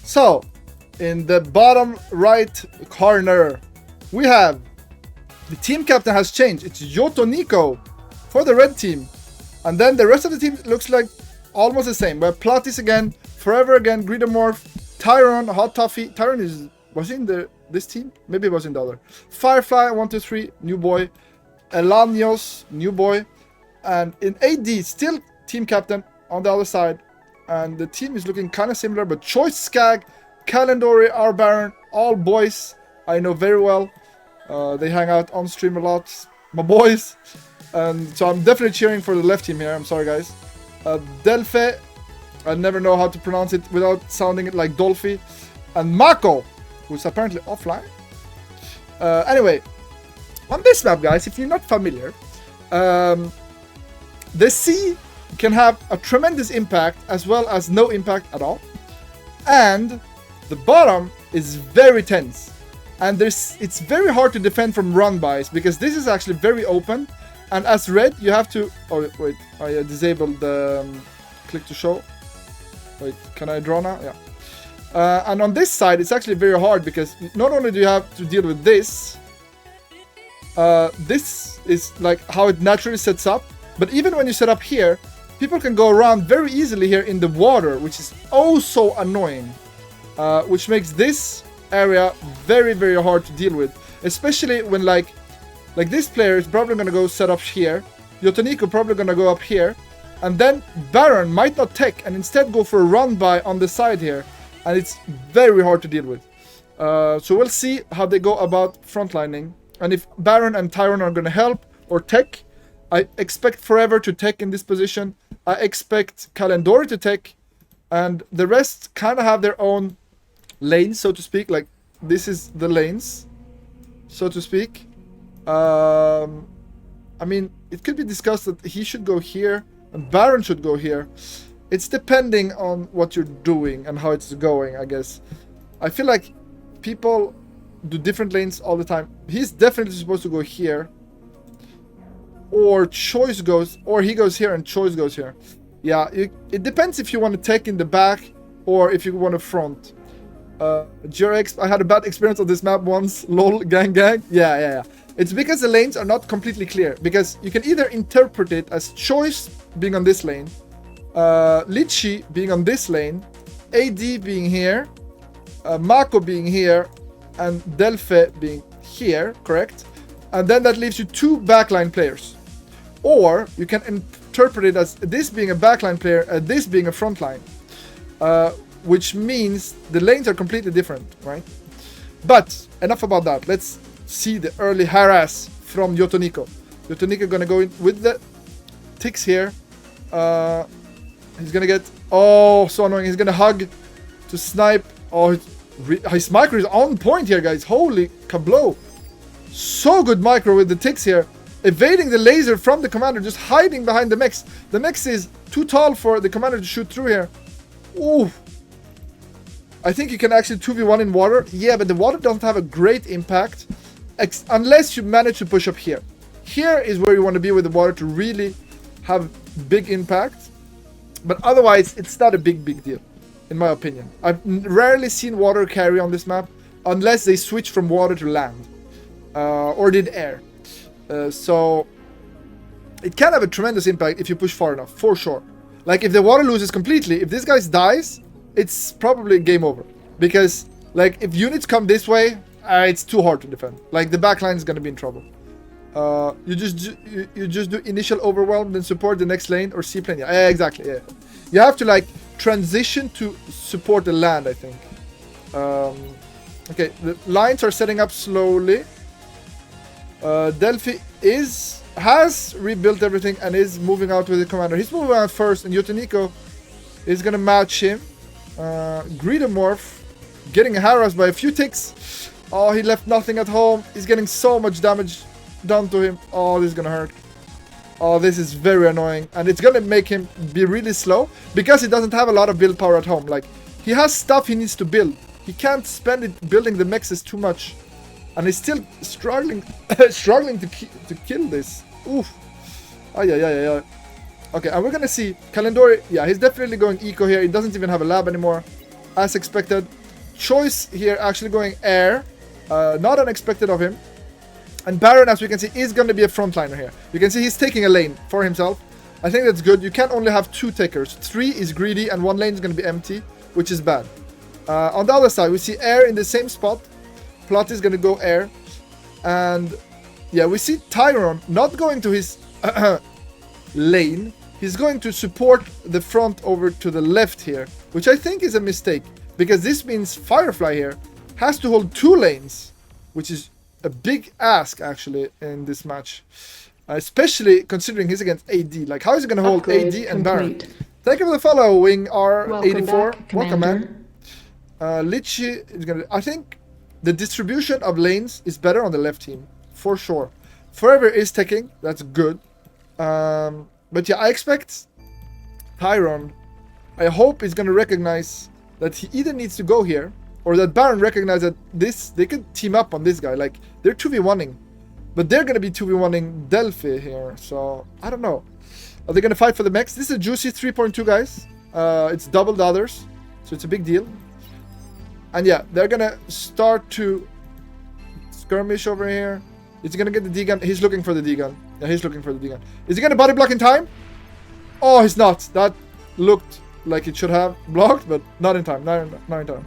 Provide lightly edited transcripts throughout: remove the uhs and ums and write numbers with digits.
So, in the bottom right corner, we have the team captain has changed. It's Yotoniko for the red team. And then the rest of the team looks like almost the same. We have Platis again, Forever again, Greedomorph, Tyron, Hot Toffee. Tyron was he in this team? Maybe it was in the other. Firefly, 123, new boy. Elanios, new boy. And in AD, still team captain on the other side. And the team is looking kind of similar, but Choice Skag, Kalendori, our Baron, all boys I know very well. They hang out on stream a lot, my boys. And so I'm definitely cheering for the left team here. I'm sorry, guys. Delphi, I never know how to pronounce it without sounding it like Dolphy. And Mako, who's apparently offline. Anyway, on this map, guys, if you're not familiar, the C can have a tremendous impact as well as no impact at all. And the bottom is very tense. And it's very hard to defend from run-bys because this is actually very open. And as red, you have to... Oh, wait. I disabled the click to show. Wait, can I draw now? Yeah. And on this side, it's actually very hard because not only do you have to deal with this, this is like how it naturally sets up. But even when you set up here, people can go around very easily here in the water, which is oh so annoying. Which makes this area very, very hard to deal with. Especially when like this player is probably going to go set up here. Yotoniko probably going to go up here. And then Baron might not tech and instead go for a run by on the side here. And it's very hard to deal with. So we'll see how they go about frontlining. And if Baron and Tyron are going to help or tech, I expect Forever to tech in this position. I expect Kalendori to tech. And the rest kind of have their own lanes, so to speak. Like, this is the lanes, so to speak. I mean, it could be discussed that he should go here and Baron should go here. It's depending on what you're doing and how it's going, I guess. I feel like people do different lanes all the time. He's definitely supposed to go here. Or Choice goes, or he goes here and Choice goes here. Yeah, it depends if you want to tech in the back or if you want to front. GRX, I had a bad experience on this map once. Lol, gang. Yeah. It's because the lanes are not completely clear. Because you can either interpret it as Choice being on this lane, Litchi being on this lane, AD being here, Mako being here, and Delphi being here, correct? And then that leaves you two backline players. Or you can interpret it as this being a backline player and this being a frontline. Which means the lanes are completely different, right? But enough about that. Let's see the early harass from Yotoniko. Yotoniko gonna go in with the ticks here. He's gonna get... Oh, so annoying. He's gonna hug to snipe. Oh, his micro is on point here, guys. Holy kablo. So good micro with the ticks here. Evading the laser from the commander, just hiding behind the mech. The mech is too tall for the commander to shoot through here. Ooh. I think you can actually 2v1 in water. Yeah, but the water doesn't have a great impact. Unless you manage to push up here. Here is where you want to be with the water to really have big impact. But otherwise, it's not a big deal, in my opinion. I've rarely seen water carry on this map, unless they switch from water to land. Or did air. So, it can have a tremendous impact if you push far enough, for sure. Like, if the water loses completely, if this guy dies, it's probably game over. Because, like, if units come this way, it's too hard to defend. Like, the backline is going to be in trouble. You just do initial overwhelm, then support the next lane or seaplane. Yeah, exactly. Yeah, you have to like transition to support the land, I think. Okay, the lines are setting up slowly. Delphi has rebuilt everything and is moving out with the commander. He's moving out first, and Yotoniko is gonna match him. Greedomorph getting harassed by a few ticks. Oh, he left nothing at home. He's getting so much damage done to him. Oh, this is gonna hurt. Oh, this is very annoying. And it's gonna make him be really slow because he doesn't have a lot of build power at home. Like, he has stuff he needs to build. He can't spend it building the mexes too much. And he's still struggling to kill this. Oof. Ay. Okay, and we're gonna see Kalendori. Yeah, he's definitely going eco here. He doesn't even have a lab anymore. as expected. Choice here actually going air. Not unexpected of him. And Baron, as we can see, is going to be a frontliner here. You can see he's taking a lane for himself. I think that's good. You can't only have 2 takers. 3 is greedy and 1 lane is going to be empty, which is bad. On the other side, we see air in the same spot. Plot is going to go air. And yeah, we see Tyron not going to his lane. He's going to support the front over to the left here, which I think is a mistake. Because this means Firefly here has to hold 2 lanes, which is a big ask actually in this match. Especially considering he's against AD. Like, how is he going to hold AD and Baron? Thank you for the follow, Wing R84. Welcome, man. Litchi is going to... I think the distribution of lanes is better on the left team. For sure. Forever is taking. That's good. But yeah, I expect Tyron... I hope he's going to recognize that he either needs to go here, or that Baron recognizes that they could team up on this guy. Like, they're 2v1ing. But they're going to be 2v1ing Delphi here. So, I don't know. Are they going to fight for the mechs? This is a juicy 3.2, guys. It's double the others. So, it's a big deal. And yeah, they're going to start to skirmish over here. Is he going to get the D-gun? He's looking for the D-gun. Yeah, he's looking for the D-gun. Is he going to body block in time? Oh, he's not. That looked like it should have blocked, but not in time. Not in time.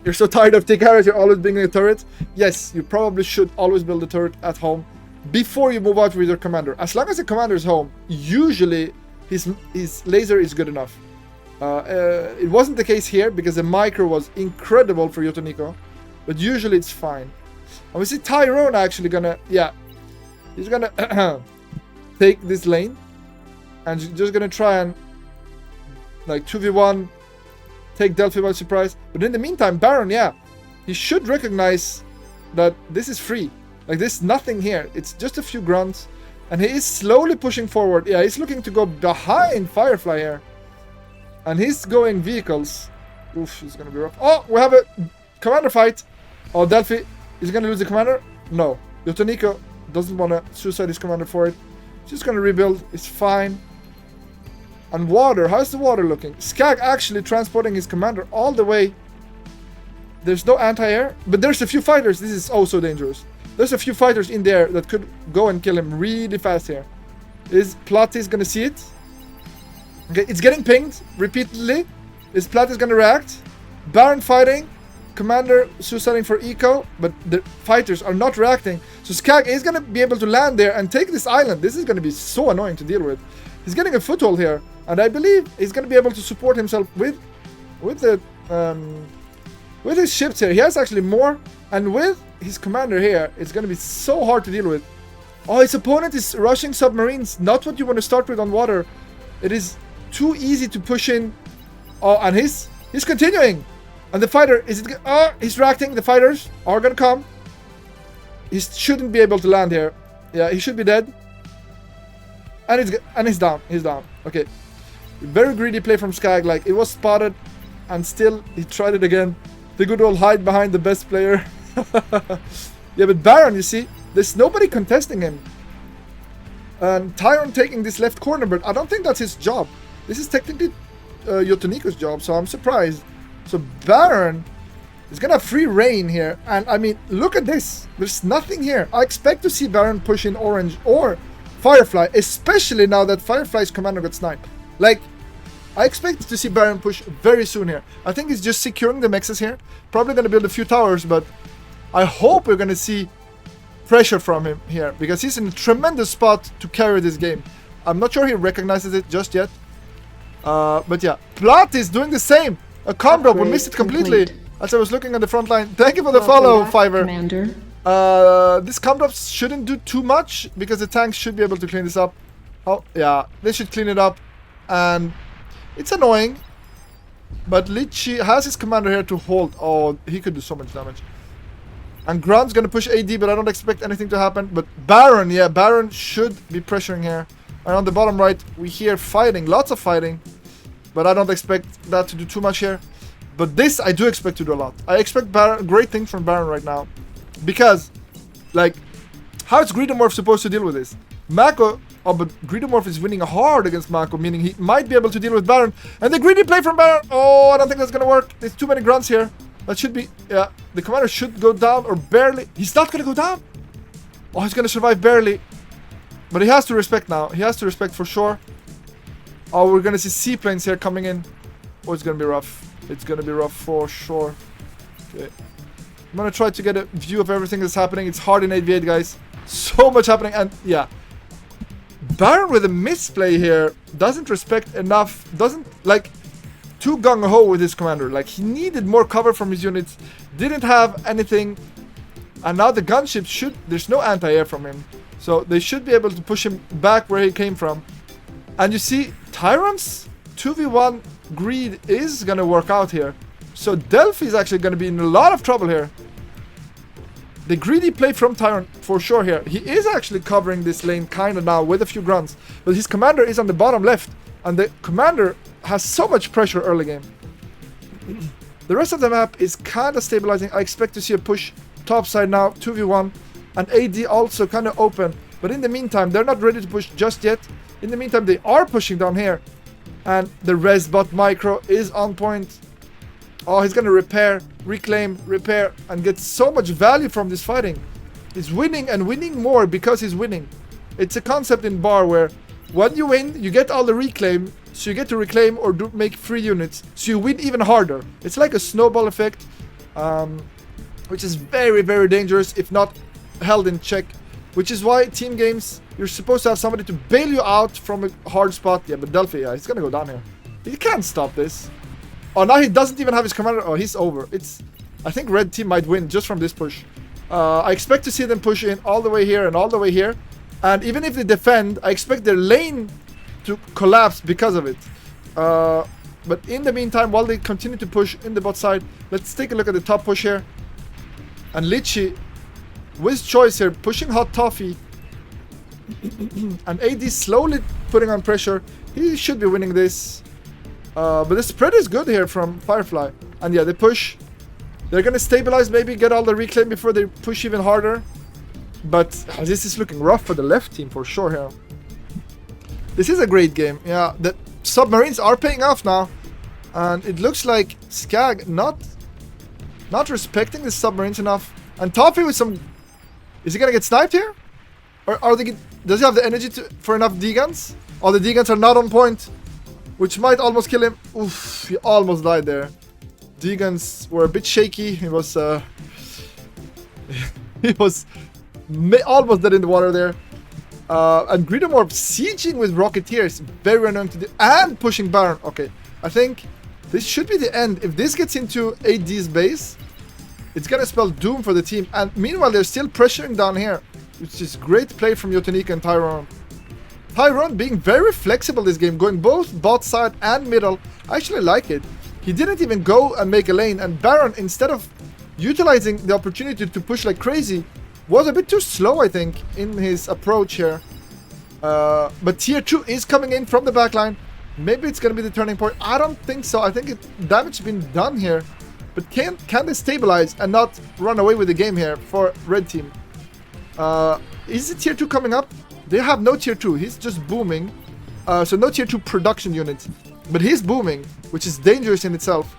You're so tired of T-Carrot, you're always building a turret. Yes, you probably should always build a turret at home before you move out with your commander. As long as the commander is home, usually his laser is good enough. It wasn't the case here because the micro was incredible for Yotoniko, but usually it's fine. And we see Tyrone actually gonna, yeah, he's gonna take this lane and just gonna try and like 2v1 take Delphi by surprise. But in the meantime, Baron, yeah, he should recognize that this is free. Like, there's nothing here. It's just a few grunts. And he is slowly pushing forward. Yeah, he's looking to go behind Firefly here. And he's going vehicles. Oof, it's going to be rough. Oh, we have a commander fight. Oh, Delphi is going to lose the commander? No. Yotoniko doesn't want to suicide his commander for it. Just going to rebuild. It's fine. And water, how's the water looking? Skag actually transporting his commander all the way. There's no anti-air, but there's a few fighters. This is also dangerous. There's a few fighters in there that could go and kill him really fast here. Is Platis gonna see it? Okay, it's getting pinged repeatedly. Is Platis gonna react? Baron fighting. Commander suiciding for eco, but the fighters are not reacting. So Skag is gonna be able to land there and take this island. This is gonna be so annoying to deal with. He's getting a foothold here, and I believe he's going to be able to support himself with his ships here. He has actually more, and with his commander here, it's going to be so hard to deal with. Oh, his opponent is rushing submarines. Not what you want to start with on water. It is too easy to push in. Oh, and he's continuing, and the fighter he's reacting. The fighters are going to come. He shouldn't be able to land here. Yeah, he should be dead. And he's down. He's down. Okay. Very greedy play from Skag. Like, it was spotted. And still, he tried it again. The good old hide behind the best player. Yeah, but Baron, you see, there's nobody contesting him. And Tyron taking this left corner, but I don't think that's his job. This is technically Yotoniko's job, so I'm surprised. So Baron is going to have free reign here. And, I mean, look at this. There's nothing here. I expect to see Baron push in orange or Firefly, especially now that Firefly's commander got sniped. Like, I expect to see Baron push very soon here. I think he's just securing the mexes here. Probably going to build a few towers, but I hope we're going to see pressure from him here, because he's in a tremendous spot to carry this game. I'm not sure he recognizes it just yet. But yeah, Plat is doing the same. A comp drop, we missed it completely as I was looking at the front line. Thank you for the follow, Fiverr. Commander. This comp drops shouldn't do too much because the tanks should be able to clean this up. Oh, yeah, they should clean it up. And it's annoying. But Litchi has his commander here to hold. Oh, he could do so much damage. And Grunt's gonna push AD, but I don't expect anything to happen. But Baron, yeah, Baron should be pressuring here. And on the bottom right, we hear fighting, lots of fighting. But I don't expect that to do too much here. But this, I do expect to do a lot. I expect great things from Baron right now. Because, like, how is Greedomorph supposed to deal with this? Mako Oh, but Greedomorph is winning hard against Mako, meaning he might be able to deal with Baron. And the greedy play from Baron. Oh, I don't think that's gonna work. There's too many grunts here. That should be, yeah, the commander should go down or barely. He's not gonna go down. Oh, he's gonna survive barely. But he has to respect now. He has to respect for sure. Oh, we're gonna see seaplanes here coming in. Oh, it's gonna be rough. It's gonna be rough for sure. Okay. I'm gonna try to get a view of everything that's happening. It's hard in 8v8, guys. So much happening, and yeah. Baron with a misplay here doesn't respect enough, doesn't like too gung-ho with his commander. Like, he needed more cover from his units, didn't have anything, and now the gunship should, there's no anti-air from him. So they should be able to push him back where he came from. And you see, Tyrant's 2v1 greed is gonna work out here. So Delphi is actually gonna be in a lot of trouble here. The greedy play from Tyrant for sure here. He is actually covering this lane kind of now with a few grunts. But his commander is on the bottom left. And the commander has so much pressure early game. The rest of the map is kind of stabilizing. I expect to see a push top side now, 2v1. And AD also kind of open. But in the meantime, they're not ready to push just yet. In the meantime, they are pushing down here. And the res bot micro is on point. Oh, he's gonna repair, reclaim, repair, and get so much value from this fighting. He's winning and winning more because he's winning. It's a concept in bar where when you win, you get all the reclaim, so you get to reclaim or make free units, so you win even harder. It's like a snowball effect, which is very, very dangerous if not held in check. Which is why team games, you're supposed to have somebody to bail you out from a hard spot. Yeah, but Delphi, yeah, he's gonna go down here. He can't stop this. Oh, now he doesn't even have his commander. Oh, he's over. I think red team might win just from this push. I expect to see them push in all the way here and all the way here. And even if they defend, I expect their lane to collapse because of it. But in the meantime, while they continue to push in the bot side, let's take a look at the top push here. And Litchi, with choice here, pushing Hot Toffee. And AD slowly putting on pressure. He should be winning this. But the spread is good here from Firefly. And yeah, they push. They're gonna stabilize, maybe get all the reclaim before they push even harder. But this is looking rough for the left team for sure here. This is a great game. Yeah, the submarines are paying off now. And it looks like Skag not respecting the submarines enough. And Toffee with some... Is he gonna get sniped here? Or are they... Does he have the energy for enough D-guns? Oh, the D-guns are not on point. Which might almost kill him. Oof, he almost died there. D-guns were a bit shaky. He was he was almost dead in the water there. And Greedomorph sieging with Rocketeers. Very annoying to do. And pushing Baron. Okay, I think this should be the end. If this gets into AD's base, it's gonna spell doom for the team. And meanwhile, they're still pressuring down here. Which is great play from Yotonika and Tyrone. Tyrone being very flexible this game, going both bot side and middle. I actually like it. He didn't even go and make a lane, and Baron, instead of utilizing the opportunity to push like crazy, was a bit too slow, I think, in his approach here. But tier 2 is coming in from the backline. Maybe it's going to be the turning point. I don't think so. I think damage has been done here. But can they stabilize and not run away with the game here for red team? Is the tier 2 coming up? They have no tier 2. He's just booming. So no tier 2 production units. But he's booming, which is dangerous in itself.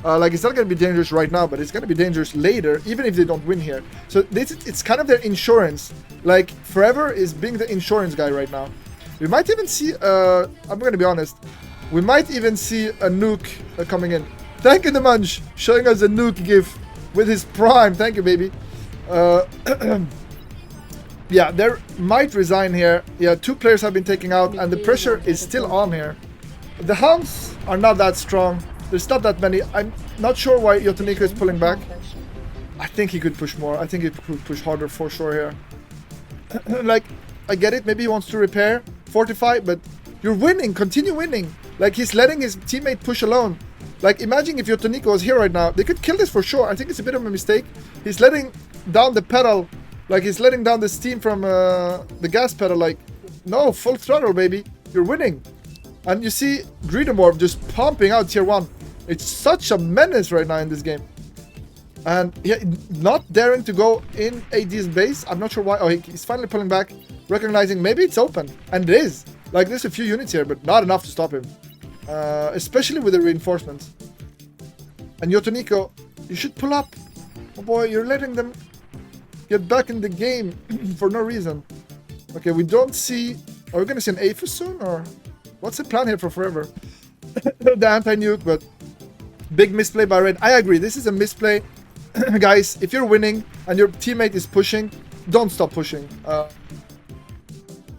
Like, it's not going to be dangerous right now, but it's going to be dangerous later, even if they don't win here. So it's kind of their insurance. Like, Forever is being the insurance guy right now. We might even see, I'm going to be honest, we might even see a nuke coming in. Thank you, Demange, showing us a nuke gif with his prime. Thank you, baby. Yeah, they might resign here. Yeah, 2 players have been taken out, and the pressure is still on here. The Hounds are not that strong. There's not that many. I'm not sure why Yotonika is pulling back. I think he could push more. I think he could push harder for sure here. Like, I get it. Maybe he wants to repair, fortify, but you're winning. Continue winning. Like, he's letting his teammate push alone. Like, imagine if Yotonika was here right now. They could kill this for sure. I think it's a bit of a mistake. He's letting down the pedal. Like, he's letting down the steam from the gas pedal. Like, no, full throttle, baby. You're winning. And you see Greedomorph just pumping out tier 1. It's such a menace right now in this game. And not daring to go in AD's base. I'm not sure why. Oh, he's finally pulling back, recognizing maybe it's open. And it is. Like, there's a few units here, but not enough to stop him. Especially with the reinforcements. And Yotoniko, you should pull up. Oh boy, you're letting them get back in the game for no reason. Okay, we don't see... Are we going to see an Aphis soon, or... What's the plan here for forever? The anti-nuke, but... Big misplay by Red. I agree, this is a misplay. Guys, if you're winning and your teammate is pushing, don't stop pushing.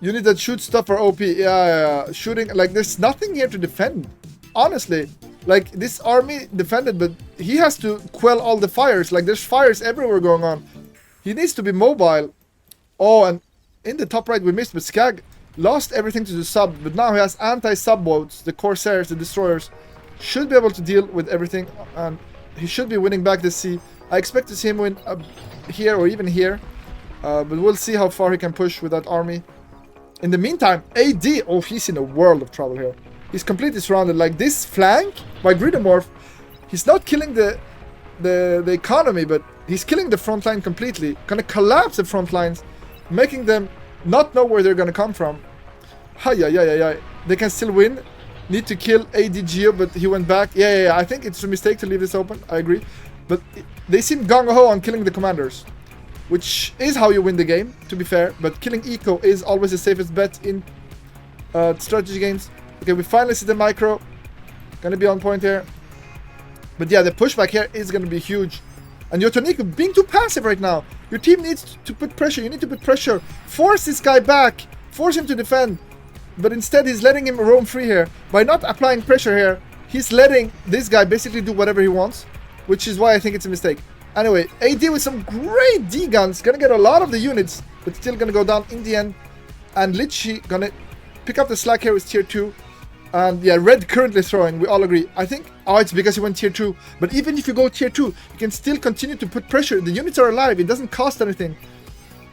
Unit that shoots stuff for OP. Yeah, shooting. Like, there's nothing here to defend. Honestly. Like, this army defended, but he has to quell all the fires. Like, there's fires everywhere going on. He needs to be mobile. Oh, and in the top right we missed, but Skag lost everything to the sub. But now he has anti-sub boats, the Corsairs, the Destroyers. Should be able to deal with everything. And he should be winning back the sea. I expect to see him win here or even here. But we'll see how far he can push with that army. In the meantime, AD, oh, he's in a world of trouble here. He's completely surrounded. Like, this flank by Greedomorph, he's not killing the economy, but he's killing the front line completely. Gonna collapse the front lines, making them not know where they're gonna come from. Hi. They can still win. Need to kill AD Geo, but he went back. Yeah. I think it's a mistake to leave this open. I agree. But they seem gung-ho on killing the commanders, which is how you win the game, to be fair. But killing Eco is always the safest bet in strategy games. Okay, we finally see the micro. Gonna be on point here. But yeah, the pushback here is gonna be huge. And Yotoniko being too passive right now. Your team needs to put pressure. You need to put pressure. Force this guy back. Force him to defend. But instead, he's letting him roam free here. By not applying pressure here, he's letting this guy basically do whatever he wants. Which is why I think it's a mistake. Anyway, AD with some great D-guns. Gonna get a lot of the units, but still gonna go down in the end. And Litchi gonna pick up the slack here with tier 2. And yeah, Red currently throwing, we all agree. I think, oh, it's because he went tier 2. But even if you go tier 2, you can still continue to put pressure. The units are alive, it doesn't cost anything.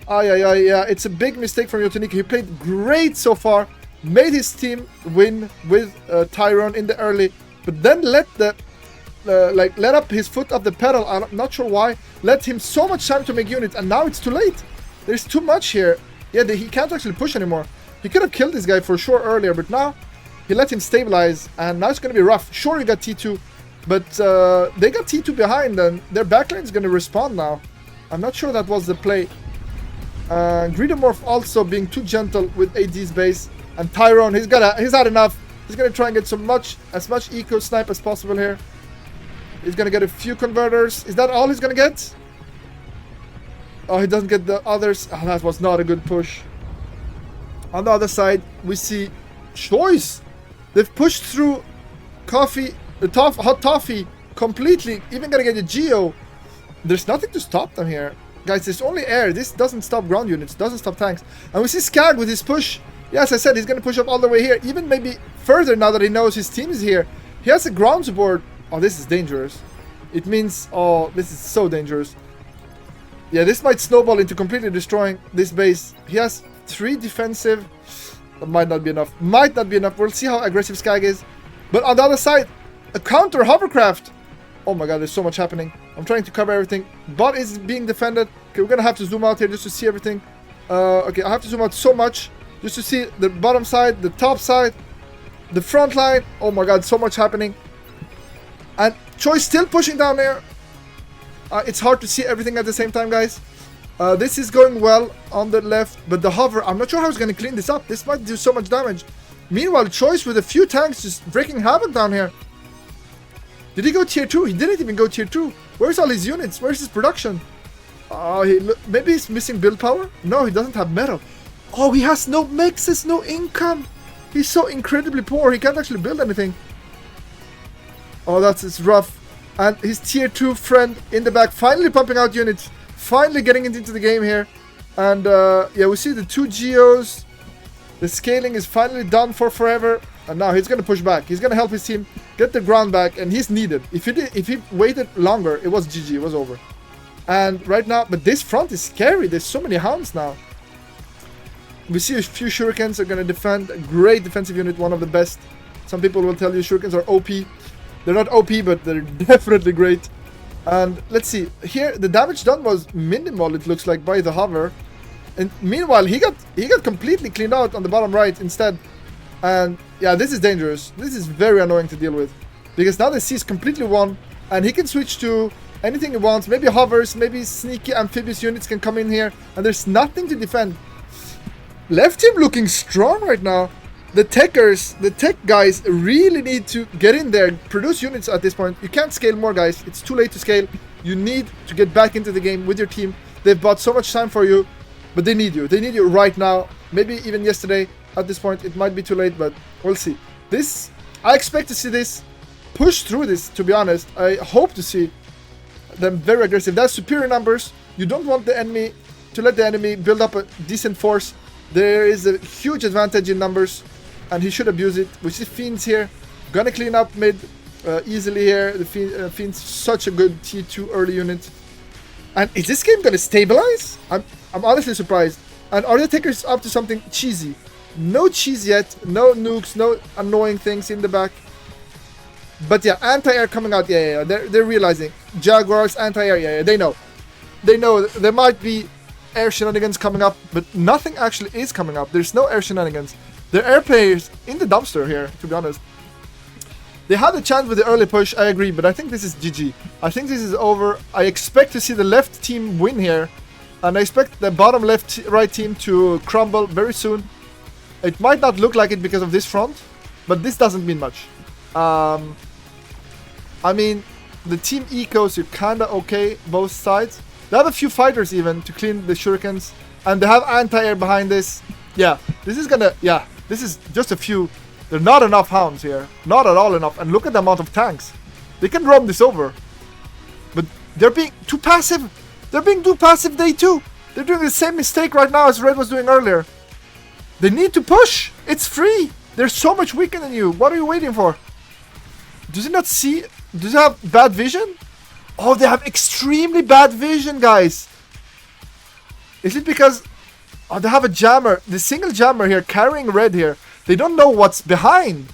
Yeah, it's a big mistake from Yotoniko. He played great so far. Made his team win with Tyrone in the early. But then let up his foot off the pedal. I'm not sure why. Let him so much time to make units, and now it's too late. There's too much here. Yeah, he can't actually push anymore. He could have killed this guy for sure earlier, but now he let him stabilize, and now it's going to be rough. Sure, he got T2, but they got T2 behind, and their backline is going to respond now. I'm not sure that was the play. Greedomorph also being too gentle with AD's base, and Tyrone, he's had enough. He's going to try and get as much eco snipe as possible here. He's going to get a few converters. Is that all he's going to get? Oh, he doesn't get the others. Oh, that was not a good push. On the other side, we see Choice. They've pushed through Coffee, Hot Toffee completely. Even going to get a Geo. There's nothing to stop them here. Guys, there's only air. This doesn't stop ground units. Doesn't stop tanks. And we see Skag with his push. Yeah, as I said, he's going to push up all the way here. Even maybe further now that he knows his team is here. He has a ground support. Oh, this is dangerous. It means... Oh, this is so dangerous. Yeah, this might snowball into completely destroying this base. He has 3 defensive. That might not be enough. Might not be enough. We'll see how aggressive Skag is. But on the other side, a counter hovercraft. Oh my god, there's so much happening. I'm trying to cover everything. Bot is being defended. Okay, we're going to have to zoom out here just to see everything. Okay, I have to zoom out so much just to see the bottom side, the top side, the front line. Oh my god, so much happening. And Choice still pushing down there. It's hard to see everything at the same time, guys. This is going well on the left, but the hover, I'm not sure how he's going to clean this up. This might do so much damage. Meanwhile, Choice with a few tanks just breaking havoc down here. Did he go tier 2? He didn't even go tier 2. Where's all his units? Where's his production? Maybe he's missing build power? No, he doesn't have metal. Oh, he has no mixes, no income. He's so incredibly poor, he can't actually build anything. Oh, it's rough. And his tier 2 friend in the back finally pumping out units. Finally getting into the game here. And yeah, we see the 2 Geos. The scaling is finally done for forever. And now he's going to push back. He's going to help his team get the ground back. And he's needed. If he waited longer, it was GG. It was over. And right now, but this front is scary. There's so many hounds now. We see a few Shurikens are going to defend. A great defensive unit, one of the best. Some people will tell you Shurikens are OP. They're not OP, but they're definitely great. And let's see, here the damage done was minimal, it looks like, by the hover. And meanwhile, he got completely cleaned out on the bottom right instead. And yeah, this is dangerous. This is very annoying to deal with. Because now the C is completely won, and he can switch to anything he wants. Maybe hovers, maybe sneaky amphibious units can come in here, and there's nothing to defend. Left team looking strong right now. The techers, the tech guys really need to get in there, produce units at this point. You can't scale more, guys. It's too late to scale. You need to get back into the game with your team. They've bought so much time for you, but they need you. They need you right now. Maybe even yesterday. At this point, it might be too late, but we'll see. This, I expect to see this push through this, to be honest. I hope to see them very aggressive. That's superior numbers. You don't want the enemy to let the enemy build up a decent force. There is a huge advantage in numbers, and he should abuse it. We see Fiends here, gonna clean up mid easily here. The Fiends, such a good T2 early unit. And is this game gonna stabilize? I'm honestly surprised. And are the takers up to something cheesy? No cheese yet, no nukes, no annoying things in the back. But yeah, anti-air coming out, yeah. They're realizing. Jaguars, anti-air, yeah, they know. They know there might be air shenanigans coming up, but nothing actually is coming up. There's no air shenanigans. There are air players in the dumpster here, to be honest. They had a chance with the early push, I agree, but I think this is GG. I think this is over. I expect to see the left team win here, and I expect the bottom right team to crumble very soon. It might not look like it because of this front, but this doesn't mean much. I mean, the team ecos are kinda okay, both sides. They have a few fighters even to clean the shurikens, and they have anti-air behind this. Yeah, this is just a few. There are not enough hounds here. Not at all enough. And look at the amount of tanks. They can roam this over. But they're being too passive. They're being too passive day two. They're doing the same mistake right now as Red was doing earlier. They need to push. It's free. They're so much weaker than you. What are you waiting for? Does it not see? Does it have bad vision? Oh, they have extremely bad vision, guys. Is it because... Oh, they have a jammer. The single jammer here carrying red here. They don't know what's behind.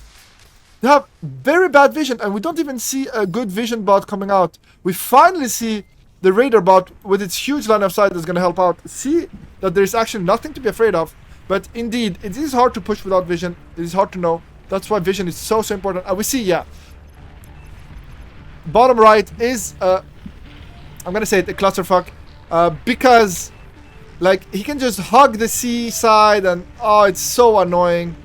They have very bad vision, and we don't even see a good vision bot coming out. We finally see the radar bot with its huge line of sight that's going to help out. See that there's actually nothing to be afraid of. But indeed, it is hard to push without vision. It is hard to know. That's why vision is so important. And we see, yeah. Bottom right is, I'm going to say it, a clusterfuck. Because, like, he can just hug the C side and, oh, it's so annoying.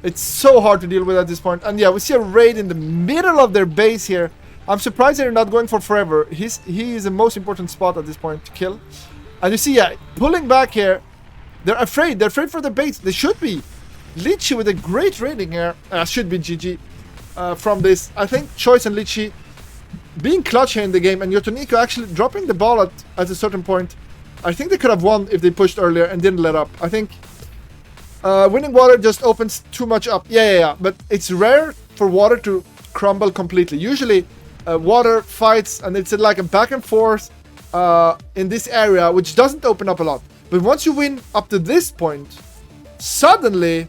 It's so hard to deal with at this point. And yeah, we see a raid in the middle of their base here. I'm surprised they're not going for forever. He is the most important spot at this point to kill. And you see, yeah, pulling back here. They're afraid. They're afraid for their base. They should be. Litchi with a great raiding here. Should be GG from this. I think Choice and Litchi being clutch here in the game, and Yotoniko actually dropping the ball at a certain point. I think they could have won if they pushed earlier and didn't let up. I think winning water just opens too much up. Yeah. But it's rare for water to crumble completely. Usually water fights, and it's like a back and forth in this area, which doesn't open up a lot. But once you win up to this point, suddenly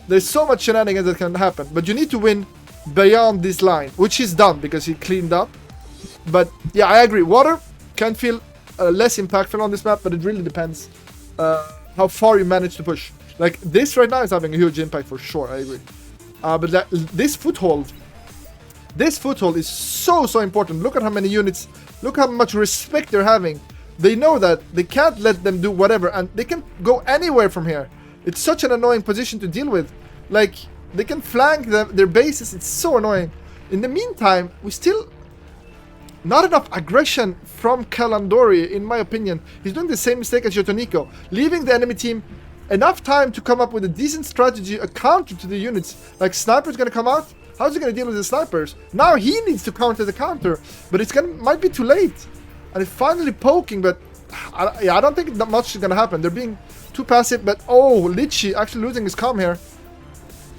there's so much shenanigans that can happen. But you need to win beyond this line, which he's done because he cleaned up. But yeah, I agree. Water can feel less impactful on this map, but it really depends how far you manage to push. Like this right now is having a huge impact for sure. I agree. But this foothold is so important. Look at how many units. Look how much respect they're having. They know that they can't let them do whatever, and they can go anywhere from here. It's such an annoying position to deal with. Like, they can flank their bases. It's so annoying. In the meantime, we still... Not enough aggression from Kalandori, in my opinion. He's doing the same mistake as Yotoniko, leaving the enemy team enough time to come up with a decent strategy, a counter to the units. Like, Sniper's gonna come out. How's he gonna deal with the snipers? Now he needs to counter the counter, but might be too late. And it's finally poking, but I don't think that much is gonna happen. They're being too passive, but oh, Litchi actually losing his calm here.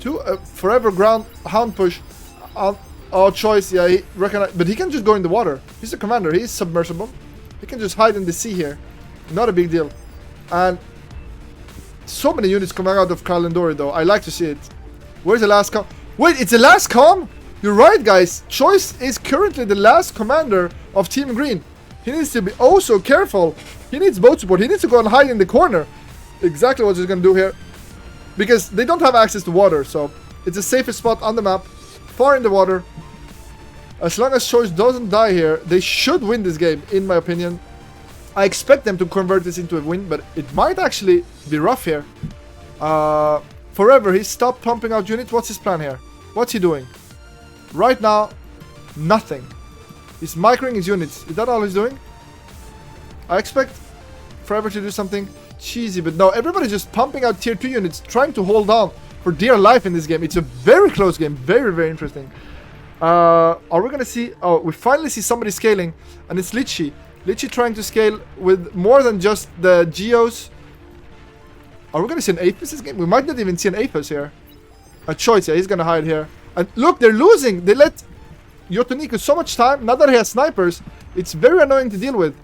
To a forever ground hound push. Choice, yeah, but he can just go in the water. He's the commander, he's submersible. He can just hide in the sea here. Not a big deal. And so many units coming out of Kalandori though. I like to see it. Where's the last com? Wait, it's the last com? You're right, guys. Choice is currently the last commander of Team Green. He needs to be oh so careful. He needs boat support. He needs to go and hide in the corner. Exactly what he's going to do here. Because they don't have access to water, so it's the safest spot on the map. Far in the water. As long as Choice doesn't die here, they should win this game, in my opinion. I expect them to convert this into a win, but it might actually be rough here. Forever, he stopped pumping out units. What's his plan here? What's he doing? Right now, nothing. He's microing his units. Is that all he's doing? I expect Forever to do something cheesy, but no, everybody's just pumping out tier 2 units, trying to hold on for dear life in this game. It's a very close game. Very, very interesting. Are we gonna see... Oh, we finally see somebody scaling, and it's Litchi. Litchi trying to scale with more than just the Geos. Are we gonna see an Aphis this game? We might not even see an Aphis here. A Choice, yeah, he's gonna hide here. And look, they're losing! They let Yotoniku so much time. Now that he has snipers, it's very annoying to deal with.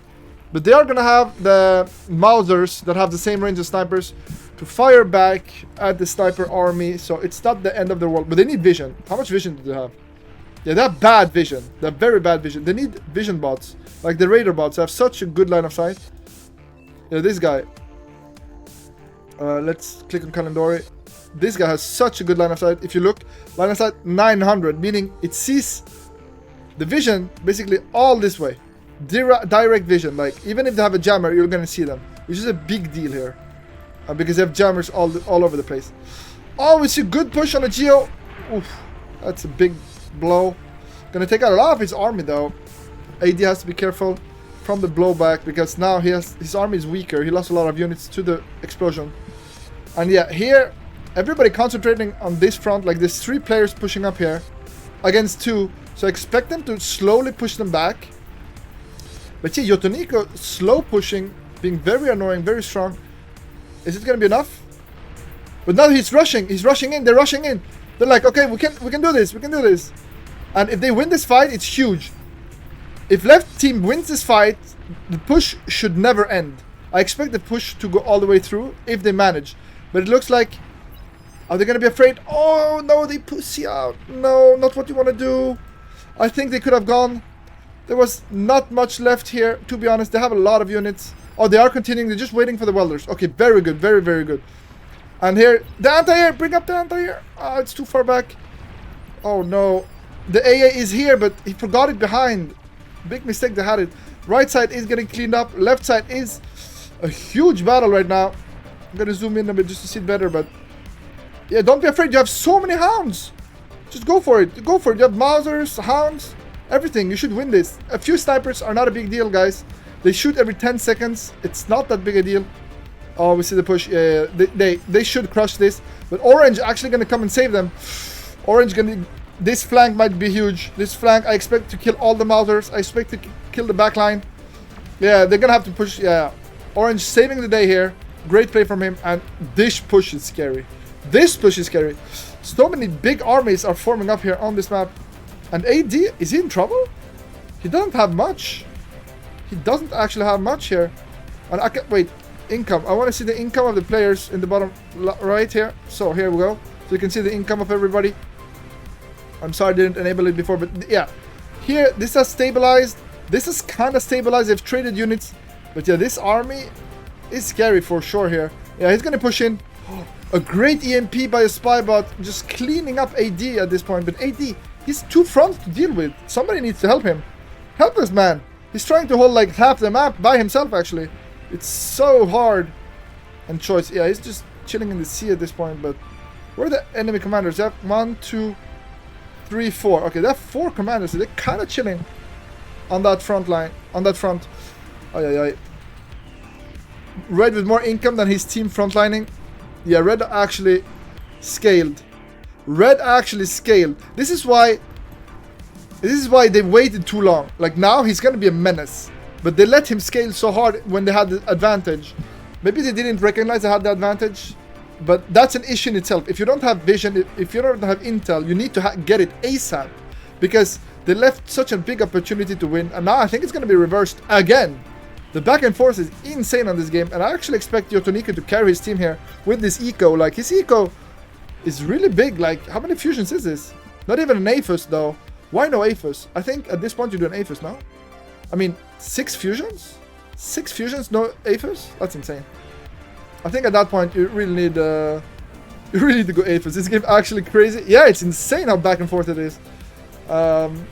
But they are gonna have the Mausers that have the same range as snipers to fire back at the sniper army. So it's not the end of the world. But they need vision. How much vision do they have? Yeah, they have bad vision. They have very bad vision. They need vision bots. Like the Raider bots have such a good line of sight. Yeah, this guy. Let's click on Kalendori. This guy has such a good line of sight. If you look, line of sight 900, meaning it sees the vision basically all this way. Direct vision. Like, even if they have a jammer, you're gonna see them. Which is a big deal here. Because they have jammers all over the place. Oh, we see a good push on a Geo. Oof, that's a big blow. Gonna take out a lot of his army though. AD has to be careful from the blowback because now his army is weaker. He lost a lot of units to the explosion. And yeah, here everybody concentrating on this front. Like there's 3 players pushing up here against 2. So expect them to slowly push them back. But yeah, Yotoniku slow pushing, being very annoying, very strong. Is it gonna be enough? But now he's rushing. He's rushing in. They're rushing in. They're like, okay, we can do this. We can do this. And if they win this fight, it's huge. If left team wins this fight, the push should never end. I expect the push to go all the way through if they manage. But it looks like... Are they going to be afraid? Oh, no, they pussy out. No, not what you want to do. I think they could have gone. There was not much left here, to be honest. They have a lot of units. Oh, they are continuing. They're just waiting for the welders. Okay, very good. Very, very good. And here, the anti-air. Bring up the anti-air. Oh, it's too far back. Oh, no. The AA is here, but he forgot it behind. Big mistake they had it. Right side is getting cleaned up. Left side is a huge battle right now. I'm going to zoom in a bit just to see it better, but... Yeah, don't be afraid. You have so many hounds. Just go for it. Go for it. You have Mausers, hounds, everything. You should win this. A few snipers are not a big deal, guys. They shoot every 10 seconds. It's not that big a deal. Oh, we see the push. Yeah, they should crush this. But Orange actually going to come and save them. Orange going to... This flank might be huge. This flank, I expect to kill all the Mausers. I expect to kill the backline. Yeah, they're going to have to push. Yeah, Orange saving the day here. Great play from him. And this push is scary. This push is scary. So many big armies are forming up here on this map. And AD, is he in trouble? He doesn't have much. He doesn't actually have much here. And I can wait. Income. I want to see the income of the players in the bottom right here. So here we go. So you can see the income of everybody. I'm sorry I didn't enable it before, but yeah. Here, this has stabilized. This is kind of stabilized. They've traded units. But yeah, this army is scary for sure here. Yeah, he's going to push in. A great EMP by a spy bot, just cleaning up AD at this point. But AD, he's too front to deal with. Somebody needs to help him. Help this man. He's trying to hold like half the map by himself, actually. It's so hard. And Choice, yeah, he's just chilling in the sea at this point. But where are the enemy commanders? They have 1, 2, 3, 4. Okay, they have 4 commanders. So they're kind of chilling on that front line. On that front. Oh, yeah. Red with more income than his team frontlining. Yeah, Red actually scaled. Red actually scaled. This is why they waited too long. Like now he's gonna be a menace. But they let him scale so hard when they had the advantage. Maybe they didn't recognize they had the advantage. But that's an issue in itself. If you don't have vision, if you don't have intel, you need to get it ASAP. Because they left such a big opportunity to win. And now I think it's gonna be reversed again. The back and forth is insane on this game, and I actually expect Yotoniku to carry his team here with this eco. Like, his eco is really big. Like, how many fusions is this? Not even an Aphis, though. Why no Aphis? I think at this point you do an Aphis, no? I mean, 6 fusions? 6 fusions, no Aphis? That's insane. I think at that point you really need to go Aphis. This game actually crazy. Yeah, it's insane how back and forth it is. And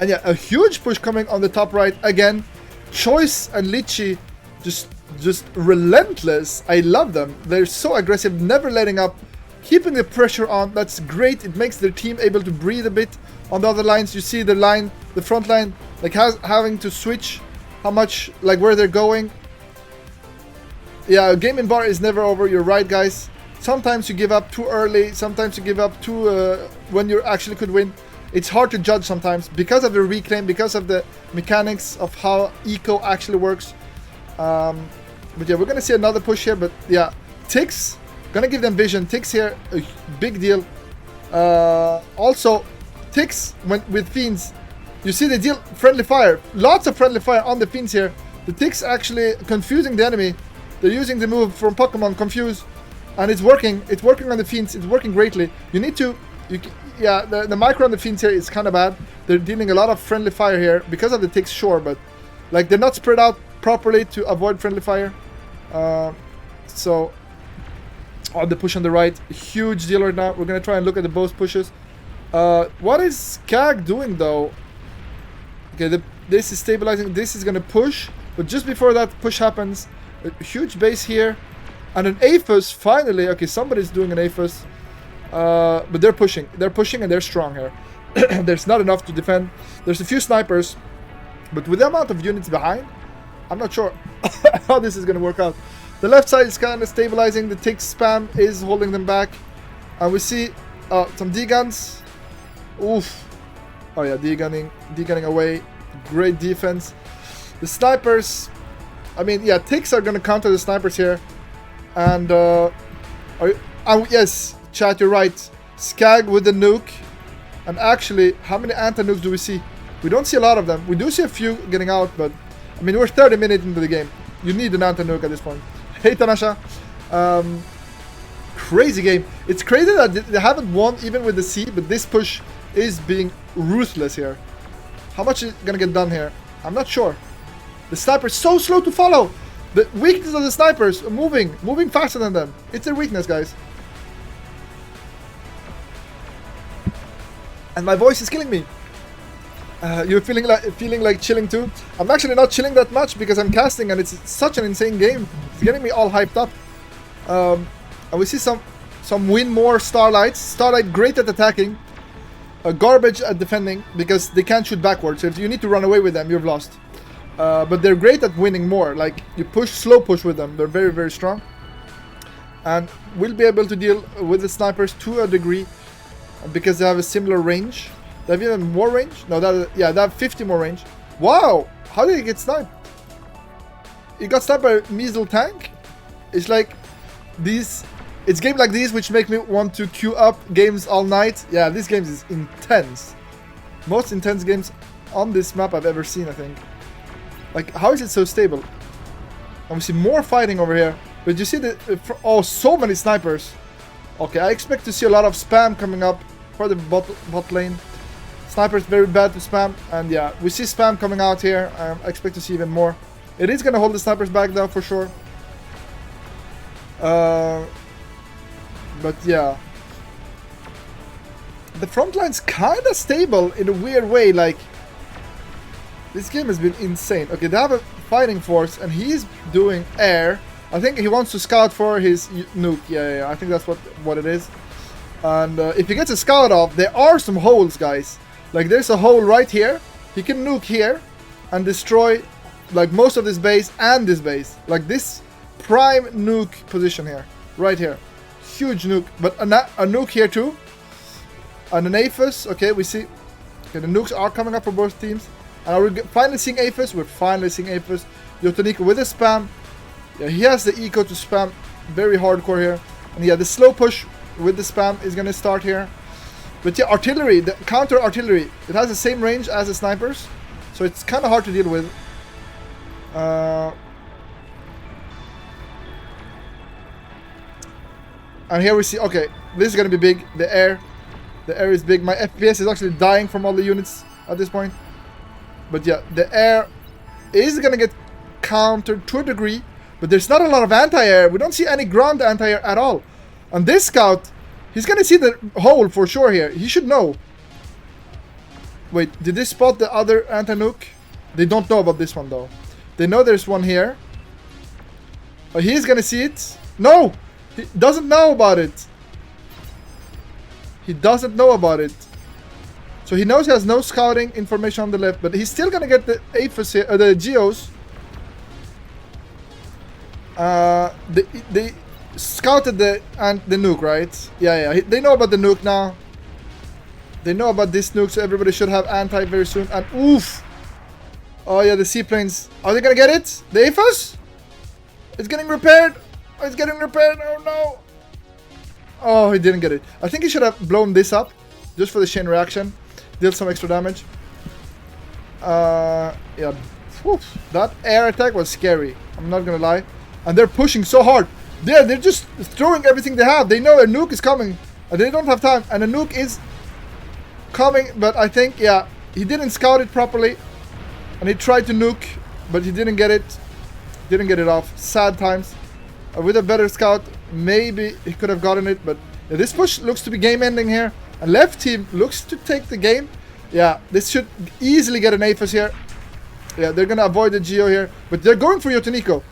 yeah, a huge push coming on the top right again. Choice and Litchi just relentless. I love them. They're so aggressive, never letting up, keeping the pressure on. That's great. It makes their team able to breathe a bit. On the other lines, you see the line, the front line, like having to switch how much, like where they're going. Yeah, a game in bar is never over. You're right, guys. Sometimes you give up too early. Sometimes you give up too when you actually could win. It's hard to judge sometimes because of the reclaim, because of the mechanics of how eco actually works. But yeah, we're gonna see another push here. But yeah, Tix gonna give them vision. Tix here, a big deal. Also, Tix with Fiends, you see they deal friendly fire. Lots of friendly fire on the Fiends here. The Tix actually confusing the enemy. They're using the move from Pokemon Confuse, and it's working. It's working on the Fiends. It's working greatly. You need to, yeah, the micro on the Fiends here is kind of bad. They're dealing a lot of friendly fire here because of the Tix, sure, but like they're not spread out properly to avoid friendly fire. So on the push on the right, huge deal right now. We're gonna try and look at the both pushes. What is Skag doing though? Okay, this is stabilizing. This is gonna push, but just before that push happens, a huge base here, and an Aphis finally. Okay, somebody's doing an Aphis, but they're pushing. They're pushing and they're strong here. There's not enough to defend. There's a few snipers, but with the amount of units behind, I'm not sure how this is gonna work out. The left side is kind of stabilizing. The tick spam is holding them back, and we see some D-guns. Oof. Oh yeah, D-gunning away. Great defense. The snipers, I mean, yeah, ticks are gonna counter the snipers here. And yes, chat, you're right. Skag with the nuke. And actually, how many anti-nukes do we see? We don't see a lot of them. We do see a few getting out, but I mean, we're 30 minutes into the game. You need an anti-nuke at this point. Hey, Tanasha. Crazy game. It's crazy that they haven't won even with the C, but this push is being ruthless here. How much is gonna get done here? I'm not sure. The sniper's so slow to follow. The weakness of the snipers, moving faster than them. It's their weakness, guys. And my voice is killing me. You're feeling like chilling too? I'm actually not chilling that much because I'm casting and it's such an insane game. It's getting me all hyped up. And we see some win more Starlights. Starlight great at attacking. Garbage at defending because they can't shoot backwards. So if you need to run away with them, you've lost. But they're great at winning more. Like you slow push with them. They're very, very strong. And we'll be able to deal with the snipers to a degree because they have a similar range. They have even more range. No, they have 50 more range. Wow, how did he get sniped? He got sniped by a Measle tank. It's like these. It's games like these which make me want to queue up games all night. Yeah, this game is intense. Most intense games on this map I've ever seen, I think. Like, how is it so stable? And we see more fighting over here. But you see oh, so many snipers. Okay, I expect to see a lot of spam coming up for the bot lane. Snipers very bad to spam. And yeah, we see spam coming out here. I expect to see even more. It is going to hold the snipers back though, for sure. But yeah, the front line's kind of stable in a weird way. Like, this game has been insane. Okay, they have a fighting force and he's doing air. I think he wants to scout for his nuke. Yeah, I think that's what it is. And if he gets a scout off, there are some holes, guys. Like, there's a hole right here. He can nuke here and destroy like most of this base and this base. Like this prime nuke position here, right here. Huge nuke, but a nuke here too. And an Aphis, okay, we see. Okay, the nukes are coming up for both teams. And are we finally seeing Aphis? We're finally seeing Aphis. Yotoniko with a spam. Yeah, he has the eco to spam very hardcore here. And yeah, the slow push with the spam is gonna start here. But yeah, artillery, the counter artillery, it has the same range as the snipers. So it's kind of hard to deal with. And here we see, okay, this is gonna be big. The air is big. My FPS is actually dying from all the units at this point. But yeah, the air is gonna get countered to a degree, but there's not a lot of anti-air. We don't see any ground anti-air at all. And this scout, he's gonna see the hole for sure here. He should know. Wait, did they spot the other anti-nuke? They don't know about this one though. They know there's one here. Oh, he's gonna see it. No! He doesn't know about it. He doesn't know about it. So he knows he has no scouting information on the left, but he's still gonna get the APHIS here, the Geos. They scouted the nuke, right? Yeah. They know about the nuke now. They know about this nuke, so everybody should have anti very soon. And oof! Oh yeah, the seaplanes. Are they gonna get it? The APHIS? It's getting repaired. Oh, it's getting repaired. Oh no! Oh, he didn't get it. I think he should have blown this up, just for the chain reaction. Deal some extra damage. Yeah. Whew. That air attack was scary. I'm not gonna lie. And they're pushing so hard. They're just throwing everything they have. They know a nuke is coming. And they don't have time. And a nuke is coming. But I think, yeah, he didn't scout it properly. And he tried to nuke. But he didn't get it. Didn't get it off. Sad times. With a better scout, maybe he could have gotten it. But yeah, this push looks to be game ending here. And left team looks to take the game. Yeah, this should easily get an APHIS here. Yeah, they're going to avoid the Geo here. But they're going for Yotoniko.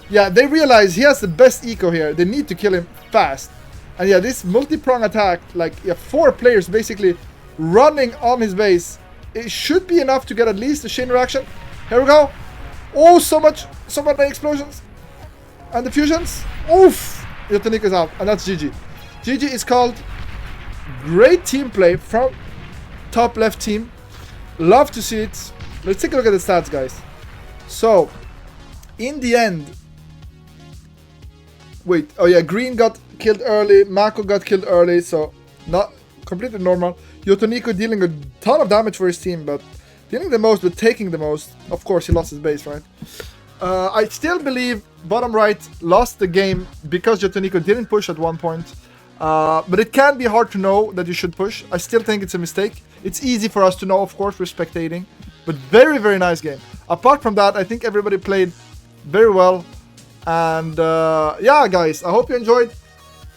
Yeah, they realize he has the best eco here. They need to kill him fast. And yeah, this multi-prong attack, like, yeah, 4 players basically running on his base. It should be enough to get at least a chain reaction. Here we go. Oh, so many explosions. And the fusions. Oof. Yotoniko's out. And that's GG. GG is called. Great team play from top left team. Love to see it. Let's take a look at the stats, guys. So, in the end... Wait, oh yeah, Green got killed early, Mako got killed early, so not completely normal. Yotoniko dealing a ton of damage for his team, but dealing the most, but taking the most. Of course, he lost his base, right? I still believe bottom right lost the game because Yotoniko didn't push at one point. But it can be hard to know that you should push. I still think it's a mistake. It's easy for us to know, of course, we're spectating. But very, very nice game. Apart from that, I think everybody played very well. And yeah, guys, I hope you enjoyed.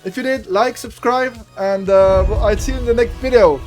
If you did, like, subscribe, and I'll see you in the next video.